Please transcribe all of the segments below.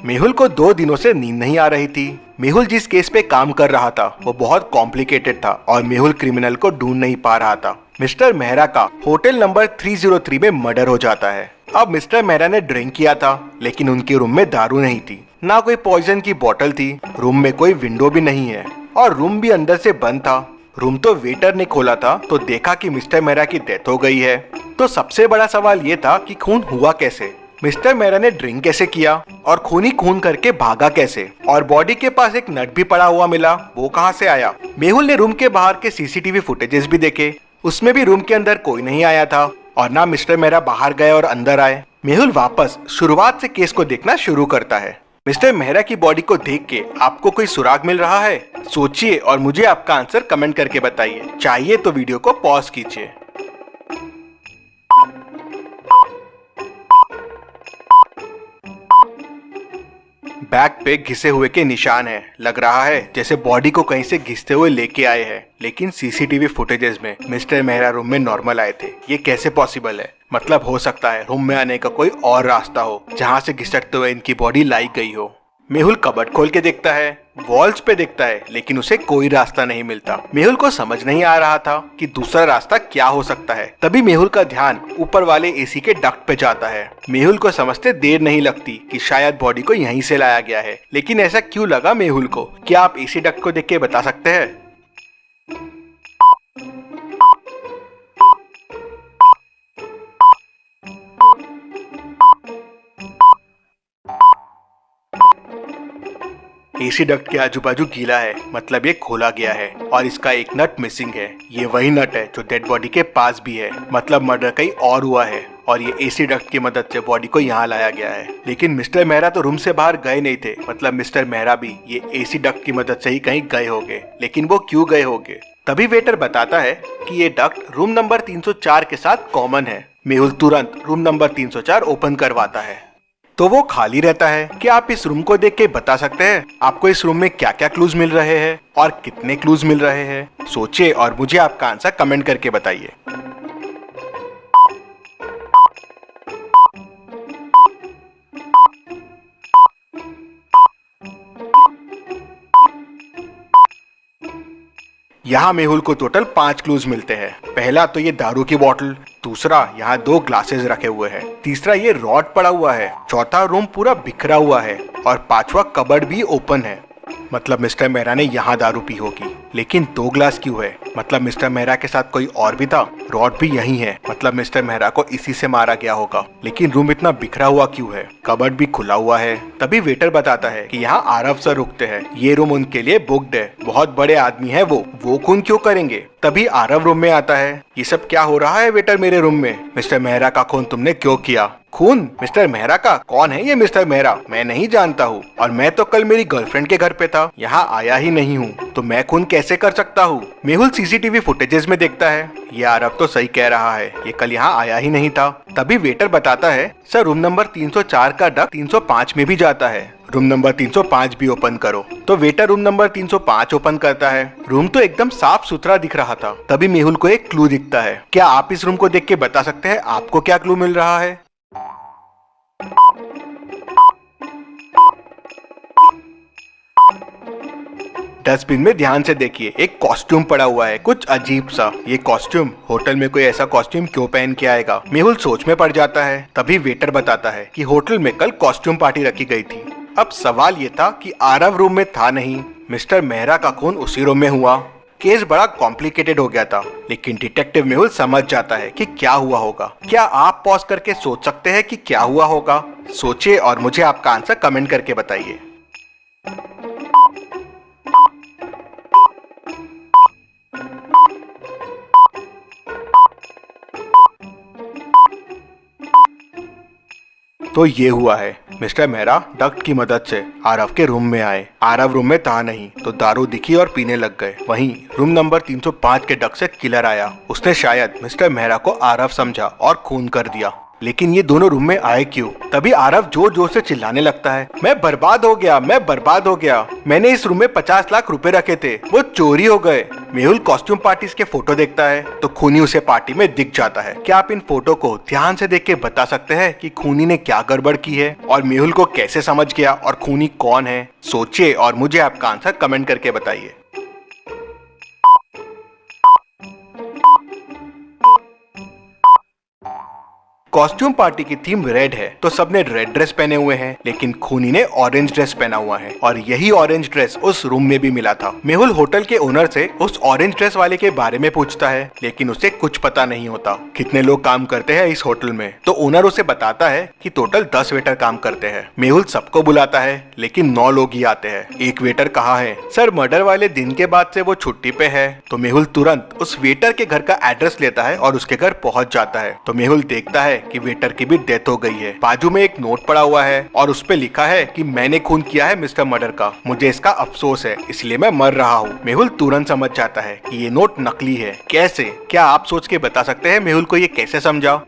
मेहुल को 2 दिनों से नींद नहीं आ रही थी। मेहुल जिस केस पे काम कर रहा था वो बहुत कॉम्प्लिकेटेड था और मेहुल क्रिमिनल को ढूंढ नहीं पा रहा था। मिस्टर मेहरा का होटल नंबर 303 में मर्डर हो जाता है। अब मिस्टर मेहरा ने ड्रिंक किया था लेकिन उनके रूम में दारू नहीं थी, ना कोई पॉइजन की बोतल थी, रूम में कोई विंडो भी नहीं है और रूम भी अंदर से बंद था। रूम तो वेटर ने खोला था तो देखा कि मिस्टर मेहरा की डेथ हो गई है। तो सबसे बड़ा सवाल ये था कि खून हुआ कैसे, मिस्टर मेहरा ने ड्रिंक कैसे किया और खून ही खून करके भागा कैसे, और बॉडी के पास एक नट भी पड़ा हुआ मिला, वो कहां से आया। मेहुल ने रूम के बाहर के सीसीटीवी फुटेजेस भी देखे, उसमें भी रूम के अंदर कोई नहीं आया था और ना मिस्टर मेहरा बाहर गए और अंदर आए। मेहुल वापस शुरुआत से केस को देखना शुरू करता है। मिस्टर मेहरा की बॉडी को देख के आपको कोई सुराग मिल रहा है? सोचिए और मुझे आपका आंसर कमेंट करके बताइए। चाहिए तो वीडियो को पॉज कीजिए। बैक पे घिसे हुए के निशान है, लग रहा है जैसे बॉडी को कहीं से घिसते हुए लेके आए हैं, लेकिन सीसीटीवी फुटेजेस में मिस्टर मेहरा रूम में नॉर्मल आए थे। ये कैसे पॉसिबल है? मतलब हो सकता है रूम में आने का कोई और रास्ता हो जहाँ से घिसटते हुए इनकी बॉडी लाई गई हो। मेहुल कबर्ड खोल के देखता है, वॉल्स पे देखता है, लेकिन उसे कोई रास्ता नहीं मिलता। मेहुल को समझ नहीं आ रहा था कि दूसरा रास्ता क्या हो सकता है। तभी मेहुल का ध्यान ऊपर वाले एसी के डक्ट पे जाता है। मेहुल को समझते देर नहीं लगती कि शायद बॉडी को यहीं से लाया गया है, लेकिन ऐसा क्यों लगा मेहुल को? क्या आप एसी डक्ट को देख के बता सकते हैं? एसी डक्ट के आजू बाजू गीला है, मतलब ये खोला गया है और इसका एक नट मिसिंग है। ये वही नट है जो डेड बॉडी के पास भी है, मतलब मर्डर कहीं और हुआ है और ये एसी डक्ट की मदद से बॉडी को यहाँ लाया गया है। लेकिन मिस्टर मेहरा तो रूम से बाहर गए नहीं थे, मतलब मिस्टर मेहरा भी ये एसी डक्ट की मदद से ही कहीं गए होंगे, लेकिन वो क्यों गए होंगे? तभी वेटर बताता है कि ये डक्ट रूम नंबर 304 के साथ कॉमन है। मेहुल तुरंत रूम नंबर 304 ओपन करवाता है तो वो खाली रहता है। क्या आप इस रूम को देख के बता सकते हैं आपको इस रूम में क्या क्या क्लूज मिल रहे हैं और कितने क्लूज मिल रहे हैं? सोचिए और मुझे आपका आंसर कमेंट करके बताइए। यहाँ मेहुल को टोटल 5 क्लूज मिलते हैं। पहला तो ये दारू की बोतल, दूसरा यहाँ 2 ग्लासेस रखे हुए हैं, तीसरा ये रॉड पड़ा हुआ है, चौथा रूम पूरा बिखरा हुआ है और 5वां कबर्ड भी ओपन है। मतलब मिस्टर मेहरा ने यहाँ दारू पी होगी, लेकिन 2 ग्लास क्यों है? मतलब मिस्टर मेहरा के साथ कोई और भी था। रॉड भी यही है, मतलब मिस्टर मेहरा को इसी से मारा गया होगा। लेकिन रूम इतना बिखरा हुआ क्यों है? कबर्ड भी खुला हुआ है। तभी वेटर बताता है कि यहाँ आरव सर रुकते हैं, ये रूम उनके लिए बुक्ड है, बहुत बड़े आदमी है वो खून क्यों करेंगे? तभी आरव रूम में आता है। ये सब क्या हो रहा है वेटर मेरे रूम में? मिस्टर मेहरा का खून तुमने क्यों किया? खून मिस्टर मेहरा का? कौन है ये मिस्टर मेहरा? मैं नहीं जानता हूँ और मैं तो कल मेरी गर्लफ्रेंड के घर पे था, यहाँ आया ही नहीं हूँ, तो मैं खून कैसे कर सकता हूँ? मेहुल सीसीटीवी फुटेजेस में देखता है, ये आरव तो सही कह रहा है, ये कल यहाँ आया ही नहीं था। तभी वेटर बताता है, सर रूम नंबर 304 का डक्ट 305 में भी जाता है, रूम नंबर 305 भी ओपन करो। तो वेटर रूम नंबर 305 ओपन करता है। रूम तो एकदम साफ सुथरा दिख रहा था। तभी मेहुल को एक क्लू दिखता है। क्या आप इस रूम को देख के बता सकते हैं आपको क्या क्लू मिल रहा है? डस्टबिन में ध्यान से देखिए, एक कॉस्ट्यूम पड़ा हुआ है, कुछ अजीब सा। ये कॉस्ट्यूम होटल में कोई ऐसा कॉस्ट्यूम क्यों पहन के आएगा? मेहुल सोच में पड़ जाता है। तभी वेटर बताता है कि होटल में कल कॉस्ट्यूम पार्टी रखी गई थी। अब सवाल ये था कि आरव रूम में था नहीं, मिस्टर मेहरा का खून उसी रूम में हुआ। केस बड़ा कॉम्प्लिकेटेड हो गया था, लेकिन डिटेक्टिव मेहुल समझ जाता है कि क्या हुआ होगा। क्या आप पॉज करके सोच सकते हैं कि क्या हुआ होगा? सोचिए और मुझे आपका आंसर कमेंट करके बताइए। तो ये हुआ है, मिस्टर मेहरा डक्ट की मदद से आरव के रूम में आए। आरव रूम में था नहीं तो दारू दिखी और पीने लग गए। वहीं रूम नंबर 305 के डक्ट से किलर आया। उसने शायद मिस्टर मेहरा को आरव समझा और खून कर दिया। लेकिन ये दोनों रूम में आए क्यों? तभी आरव जोर जोर से चिल्लाने लगता है, मैं बर्बाद हो गया, मैं बर्बाद हो गया, मैंने इस रूम में 50 लाख रुपए रखे थे, वो चोरी हो गए। मेहुल कॉस्ट्यूम पार्टीज के फोटो देखता है तो खूनी उसे पार्टी में दिख जाता है। क्या आप इन फोटो को ध्यान से देख के बता सकते हैं कि खूनी ने क्या गड़बड़ की है और मेहुल को कैसे समझ गया और खूनी कौन है? सोचिए और मुझे आपका आंसर कमेंट करके बताइए। कॉस्ट्यूम पार्टी की थीम रेड है तो सबने रेड ड्रेस पहने हुए हैं, लेकिन खूनी ने ऑरेंज ड्रेस पहना हुआ है और यही ऑरेंज ड्रेस उस रूम में भी मिला था। मेहुल होटल के ओनर से उस ऑरेंज ड्रेस वाले के बारे में पूछता है, लेकिन उसे कुछ पता नहीं होता कितने लोग काम करते हैं इस होटल में। तो ओनर उसे बताता है कि टोटल 10 वेटर काम करते हैं। मेहुल सबको बुलाता है लेकिन 9 लोग ही आते हैं। एक वेटर कहा है, सर मर्डर वाले दिन के बाद से वो छुट्टी पे है। तो मेहुल तुरंत उस वेटर के घर का एड्रेस लेता है और उसके घर पहुंच जाता है। तो मेहुल देखता है कि वेटर की भी डेथ हो गई है। बाजू में एक नोट पड़ा हुआ है और उस पे लिखा है कि मैंने खून किया है मिस्टर मर्डर का, मुझे इसका अफसोस है, इसलिए मैं मर रहा हूँ। मेहुल तुरंत समझ जाता है कि ये नोट नकली है। कैसे? क्या आप सोच के बता सकते हैं मेहुल को ये कैसे समझा?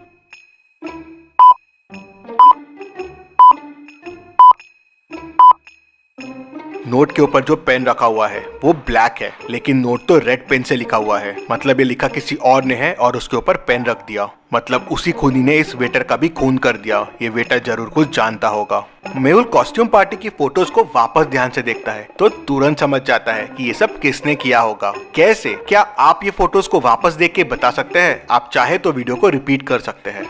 नोट के ऊपर जो पेन रखा हुआ है वो ब्लैक है, लेकिन नोट तो रेड पेन से लिखा हुआ है। मतलब ये लिखा किसी और ने है और उसके ऊपर पेन रख दिया। मतलब उसी खूनी ने इस वेटर का भी खून कर दिया। ये वेटर जरूर कुछ जानता होगा। मेहुल कॉस्ट्यूम पार्टी की फोटोज को वापस ध्यान से देखता है तो तुरंत समझ जाता है कि ये सब किसने किया होगा। कैसे? क्या आप ये फोटोज को वापस देख के बता सकते हैं? आप चाहे तो वीडियो को रिपीट कर सकते हैं।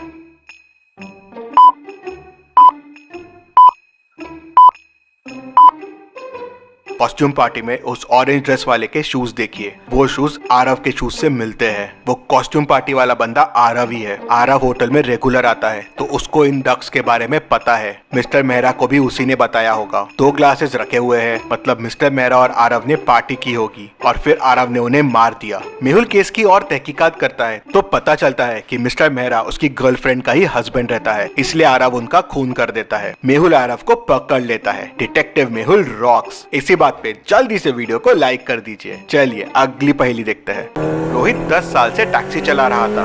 कॉस्ट्यूम पार्टी में उस ऑरेंज ड्रेस वाले के शूज देखिए, वो शूज आरव के शूज से मिलते हैं। वो कॉस्ट्यूम पार्टी वाला बंदा आरव ही है। आरव होटल में रेगुलर आता है तो उसको इन डक्स के बारे में पता है। मिस्टर मेहरा को भी उसी ने बताया होगा। 2 ग्लासेस रखे हुए हैं, मतलब मिस्टर मेहरा और आरव ने पार्टी की होगी और फिर आरव ने उन्हें मार दिया। मेहुल केस की और तहकीकात करता है तो पता चलता है कि मिस्टर मेहरा उसकी गर्लफ्रेंड का ही हस्बैंड रहता है, इसलिए आरव उनका खून कर देता है। मेहुल आरव को पकड़ लेता है। Detective Mehul rocks. इसी पे जल्दी से वीडियो को लाइक कर दीजिए। चलिए अगली पहेली देखते हैं। रोहित 10 साल से टैक्सी चला रहा था,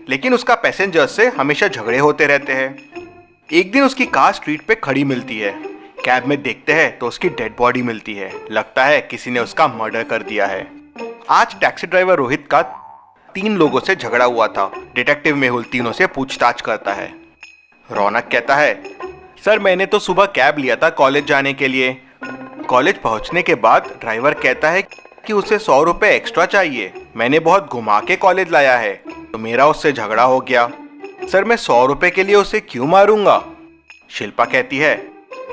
लेकिन उसका पैसेंजर से हमेशा झगड़े होते रहते हैं। एक दिन उसकी कार स्ट्रीट पे खड़ी मिलती है। कैब में देखते हैं तो उसकी डेड बॉडी मिलती है। लगता है किसी ने उसका मर्डर कर दिया है। आज टैक्सी ड्राइवर रोहित का 3 लोगों से झगड़ा हुआ था। डिटेक्टिव मेहुल तीनों से पूछताछ करता है। रौनक कहता है, सर मैंने तो सुबह कैब लिया था कॉलेज जाने के लिए। कॉलेज पहुंचने के बाद ड्राइवर कहता है कि उसे 100 रुपए एक्स्ट्रा चाहिए। मैंने बहुत घुमा के कॉलेज लाया है तो मेरा उससे झगड़ा हो गया। सर मैं 100 रुपए के लिए उसे क्यों मारूंगा? शिल्पा कहती है,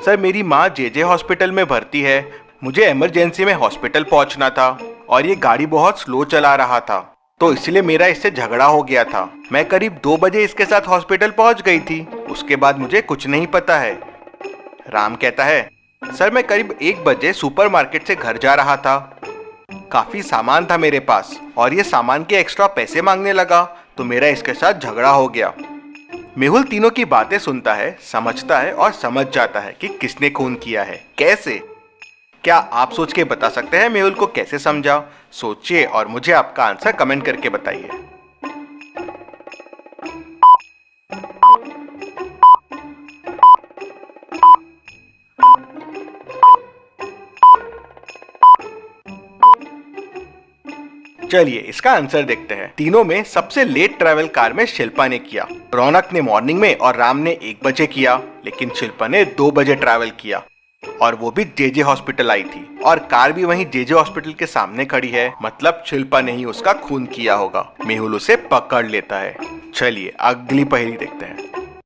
सर मेरी माँ जेजे हॉस्पिटल में भर्ती है, मुझे इमरजेंसी में हॉस्पिटल पहुंचना था और ये गाड़ी बहुत स्लो चला रहा था तो इसलिए मेरा इससे झगड़ा हो गया था। मैं करीब 2 बजे इसके साथ हॉस्पिटल पहुंच गई थी, उसके बाद मुझे कुछ नहीं पता है। राम कहता है, सर मैं करीब 1 बजे सुपरमार्केट से घर जा रहा था, काफी सामान था मेरे पास और ये सामान के एक्स्ट्रा पैसे मांगने लगा तो मेरा इसके साथ झगड़ा हो गया। मेहुल तीनों की बातें सुनता है, समझता है और समझ जाता है कि किसने खून किया है। कैसे? क्या आप सोच के बता सकते हैं मेहुल को कैसे समझा? सोचिए और मुझे आपका आंसर कमेंट करके बताइए। चलिए इसका आंसर देखते हैं। तीनों में सबसे लेट ट्रैवल कार में शिल्पा ने किया। रौनक ने मॉर्निंग में और राम ने 1 बजे किया, लेकिन शिल्पा ने 2 बजे ट्रैवल किया और वो भी जेजे हॉस्पिटल आई थी और कार भी वहीं जेजे हॉस्पिटल के सामने खड़ी है। मतलब शिल्पा ने ही उसका खून किया होगा। मेहुल उसे पकड़ लेता है। चलिए अगली पहेली देखते हैं।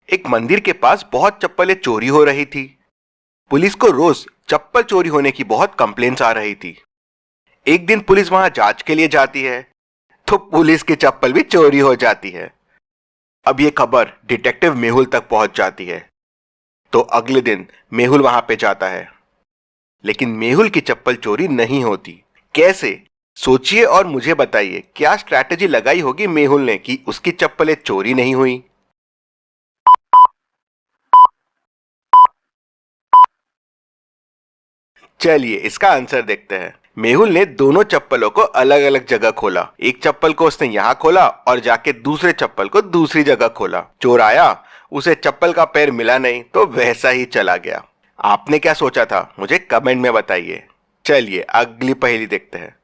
एक मंदिर के पास बहुत चप्पलें चोरी हो रही थी। पुलिस को रोज चप्पल चोरी होने की बहुत कंप्लेंट्स आ रही थी। एक दिन पुलिस वहां जांच के लिए जाती है तो पुलिस की चप्पल भी चोरी हो जाती है। अब ये खबर डिटेक्टिव मेहुल तक पहुंच जाती है तो अगले दिन मेहुल वहां पे जाता है, लेकिन मेहुल की चप्पल चोरी नहीं होती। कैसे? सोचिए और मुझे बताइए क्या स्ट्रैटेजी लगाई होगी मेहुल ने कि उसकी चप्पलें चोरी नहीं हुई। चलिए इसका आंसर देखते हैं। मेहुल ने दोनों चप्पलों को अलग अलग जगह खोला। एक चप्पल को उसने यहाँ खोला और जाके दूसरे चप्पल को दूसरी जगह खोला। चोर आया, उसे चप्पल का पैर मिला नहीं तो वैसा ही चला गया। आपने क्या सोचा था मुझे कमेंट में बताइए। चलिए अगली पहेली देखते हैं।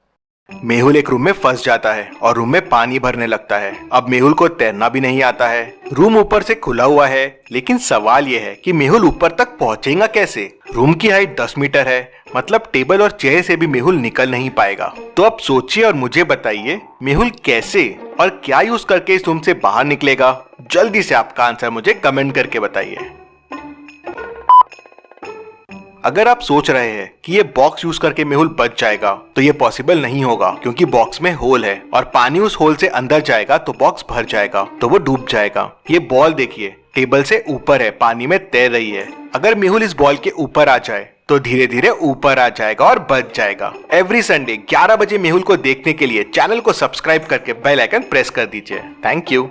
मेहुल एक रूम में फंस जाता है और रूम में पानी भरने लगता है। अब मेहुल को तैरना भी नहीं आता है। रूम ऊपर से खुला हुआ है, लेकिन सवाल यह है कि मेहुल ऊपर तक पहुंचेगा कैसे। रूम की हाइट 10 मीटर है, मतलब टेबल और चेयर से भी मेहुल निकल नहीं पाएगा। तो अब सोचिए और मुझे बताइए मेहुल कैसे और क्या यूज करके इस रूम से बाहर निकलेगा। जल्दी से आपका आंसर मुझे कमेंट करके बताइए। अगर आप सोच रहे हैं कि ये बॉक्स यूज करके मेहुल बच जाएगा, तो ये पॉसिबल नहीं होगा, क्योंकि बॉक्स में होल है और पानी उस होल से अंदर जाएगा तो बॉक्स भर जाएगा, तो वो डूब जाएगा। ये बॉल देखिए टेबल से ऊपर है, पानी में तैर रही है। अगर मेहुल इस बॉल के ऊपर आ जाए तो धीरे धीरे ऊपर आ जाएगा और बच जाएगा। एवरी संडे 11 बजे मेहुल को देखने के लिए चैनल को सब्सक्राइब करके बेल आइकन प्रेस कर दीजिए। Thank you.